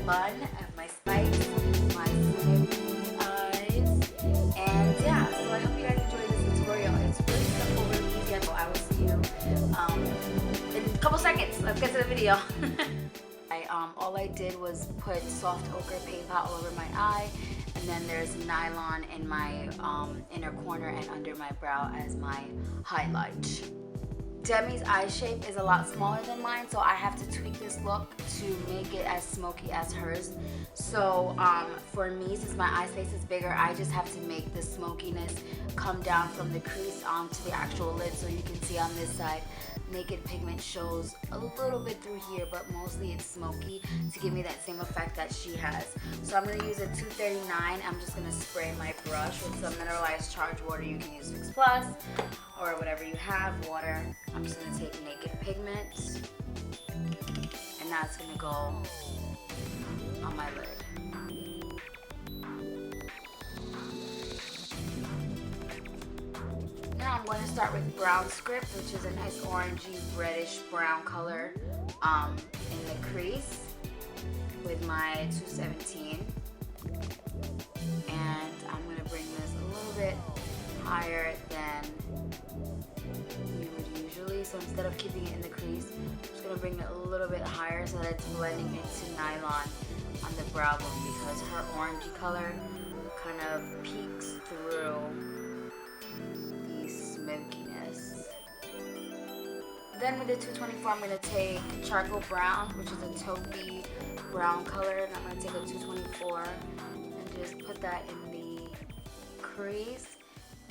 Bun, I have my spikes, my smoky eyes, and yeah, so I hope you guys enjoyed this tutorial. It's really simple, really easy. I will see you in a couple seconds. Let's get to the video. All I did was put soft ochre paint pot all over my eye, and then there's nylon in my inner corner and under my brow as my highlight. Demi's eye shape is a lot smaller than mine, so I have to tweak this look to make it as smoky as hers. So for me, since my eye space is bigger, I just have to make the smokiness come down from the crease onto the actual lid. So you can see on this side, naked pigment shows a little bit through here, but mostly it's smoky to give me that same effect that she has. So I'm going to use a 239. I'm just going to spray my brush with some mineralized charged water. You can use Fix Plus or whatever you have, water. I'm just going to take naked pigment, and that's going to go on my lid. Now I'm going to start with brown script, which is a nice orangey reddish brown color in the crease with my 217. And I'm going to bring this a little bit higher than we would usually. So instead of keeping it in the crease, I'm just going to bring it a little bit higher so that it's blending into nylon on the brow bone, because her orangey color kind of peeks through the smokiness. Then with the 224, I'm going to take charcoal brown, which is a taupey brown color, and I'm going to take a 224 and just put that in the crease.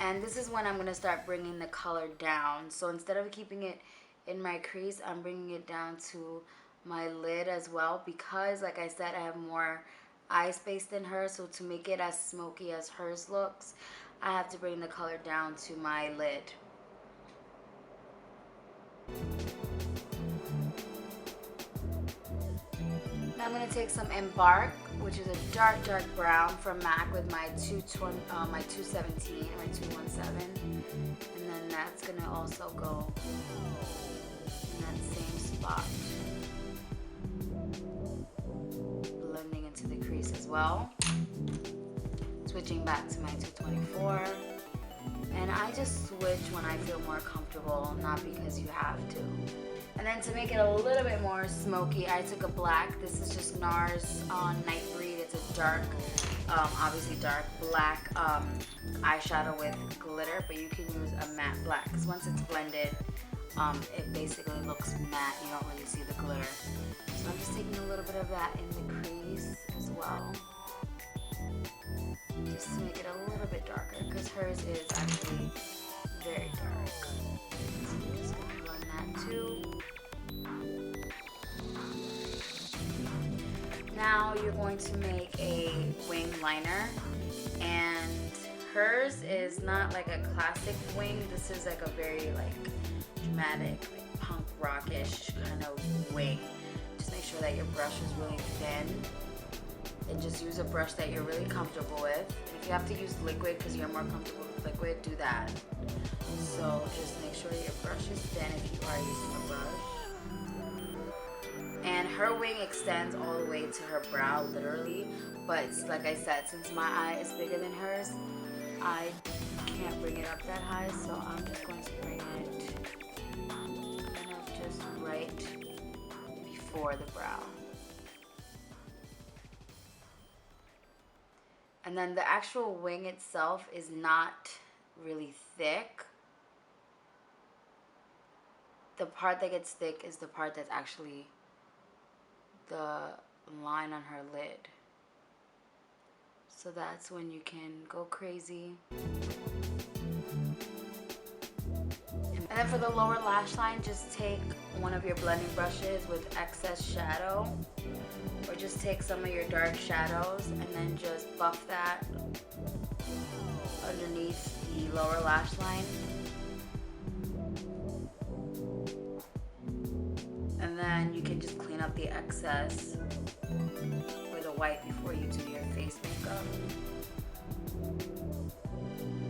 And this is when I'm going to start bringing the color down. So instead of keeping it in my crease, I'm bringing it down to my lid as well, because like I said, I have more eye space than her. So to make it as smoky as hers looks, I have to bring the color down to my lid. Now I'm going to take some Embark, which is a dark brown from MAC, with my 217 or my 217, and then that's going to also go in that same spot, blending into the crease as well. Switching back to my 224, and I just switch when I feel more comfortable, not because you have to. And then to make it a little bit more smoky, I took a black. This is just NARS Nightbreed. It's a dark, obviously dark black eyeshadow with glitter, but you can use a matte black, because once it's blended, it basically looks matte. You don't really see the glitter. So I'm just taking a little bit of that in the crease as well, just to make it a little bit darker, because hers is actually very dark. So I'm just going to blend that too. Now you're going to make a wing liner, and hers is not like a classic wing. This is like a very like dramatic, like punk rockish kind of wing. Just make sure that your brush is really thin, and just use a brush that you're really comfortable with. And if you have to use liquid because you're more comfortable with liquid, do that. So just make sure your brush is thin if you are using a brush. And her wing extends all the way to her brow, literally. But like I said, since my eye is bigger than hers, I can't bring it up that high. So I'm just going to bring it kind of just right before the brow. And then the actual wing itself is not really thick. The part that gets thick is the part that's actually the line on her lid. So that's when you can go crazy. And then for the lower lash line, just take one of your blending brushes with excess shadow, or just take some of your dark shadows and then just buff that underneath the lower lash line. And then you can just clean up the excess with a white before you do your face makeup.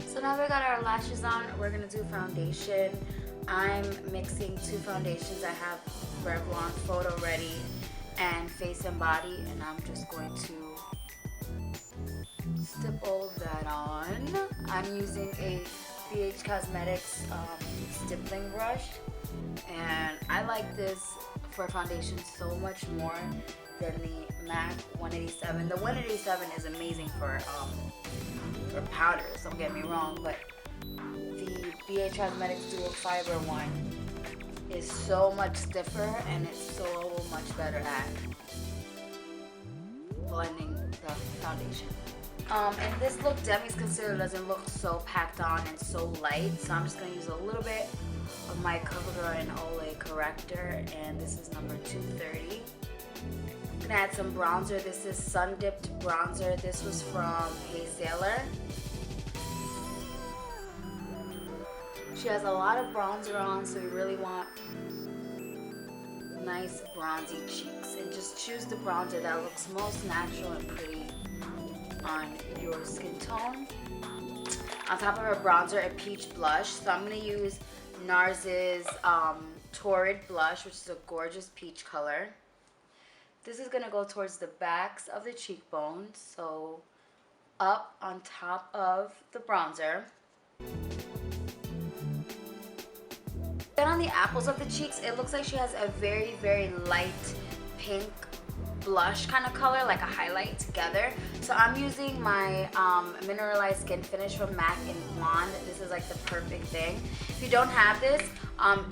So now we got our lashes on, we're gonna do foundation. I'm mixing 2 foundations. I have Revlon Photo Ready and Face and Body, and I'm just going to stipple that on. I'm using a BH Cosmetics stippling brush, and I like this for foundation so much more than the MAC 187. The 187 is amazing for powders, don't get me wrong, but the BH Cosmetics Dual Fiber one is so much stiffer and it's so much better at blending the foundation. In this look, Demi's concealer doesn't look so packed on and so light, so I'm just going to use a little bit of my CoverGirl and Olay corrector, and this is number 230. I'm going to add some bronzer. This is Sun Dipped Bronzer. This was from Hazeler. She has a lot of bronzer on, so you really want nice bronzy cheeks. And just choose the bronzer that looks most natural and pretty on your skin tone. On top of her bronzer, a peach blush. So I'm going to use NARS's Torrid Blush, which is a gorgeous peach color. This is going to go towards the backs of the cheekbones, so up on top of the bronzer. Then on the apples of the cheeks, it looks like she has a very, very light pink blush kind of color, like a highlight together. So I'm using my mineralized skin finish from MAC in Blonde. This is like the perfect thing. If you don't have this,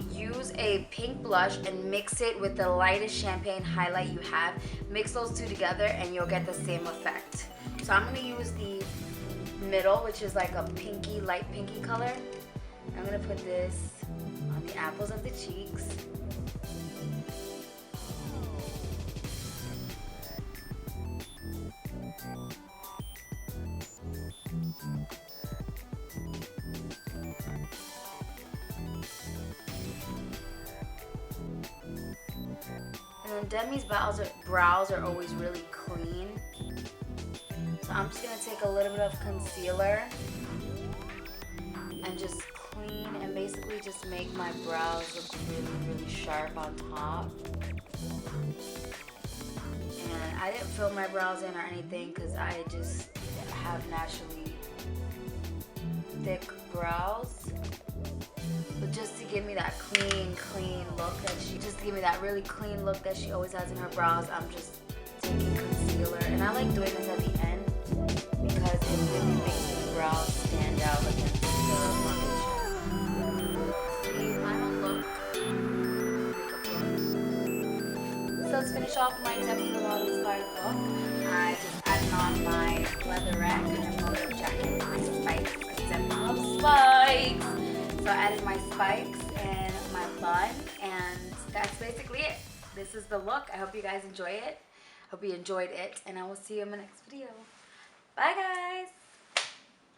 use a pink blush and mix it with the lightest champagne highlight you have. Mix those 2 together and you'll get the same effect. So I'm going to use the middle, which is like a pinky, light pinky color. I'm going to put this on the apples of the cheeks. And then Demi's brows are always really clean. So I'm just going to take a little bit of concealer and just clean and basically just make my brows look really, really sharp on top. And I didn't fill my brows in or anything because I just have naturally thick brows. But just to give me that clean look that really clean look that she always has in her brows, I'm just taking concealer. And I like doing this at the end because it really makes the brows stand out against the foundation. See, final look. So let's finish off my Demi Lovato inspired look. I just added on my leatherette and motor jacket, my spikes. Demi loves spikes. So I added my spikes and my bun, and that's basically it. This is the look. I hope you guys enjoy it. Hope you enjoyed it, and I will see you in my next video. Bye, guys.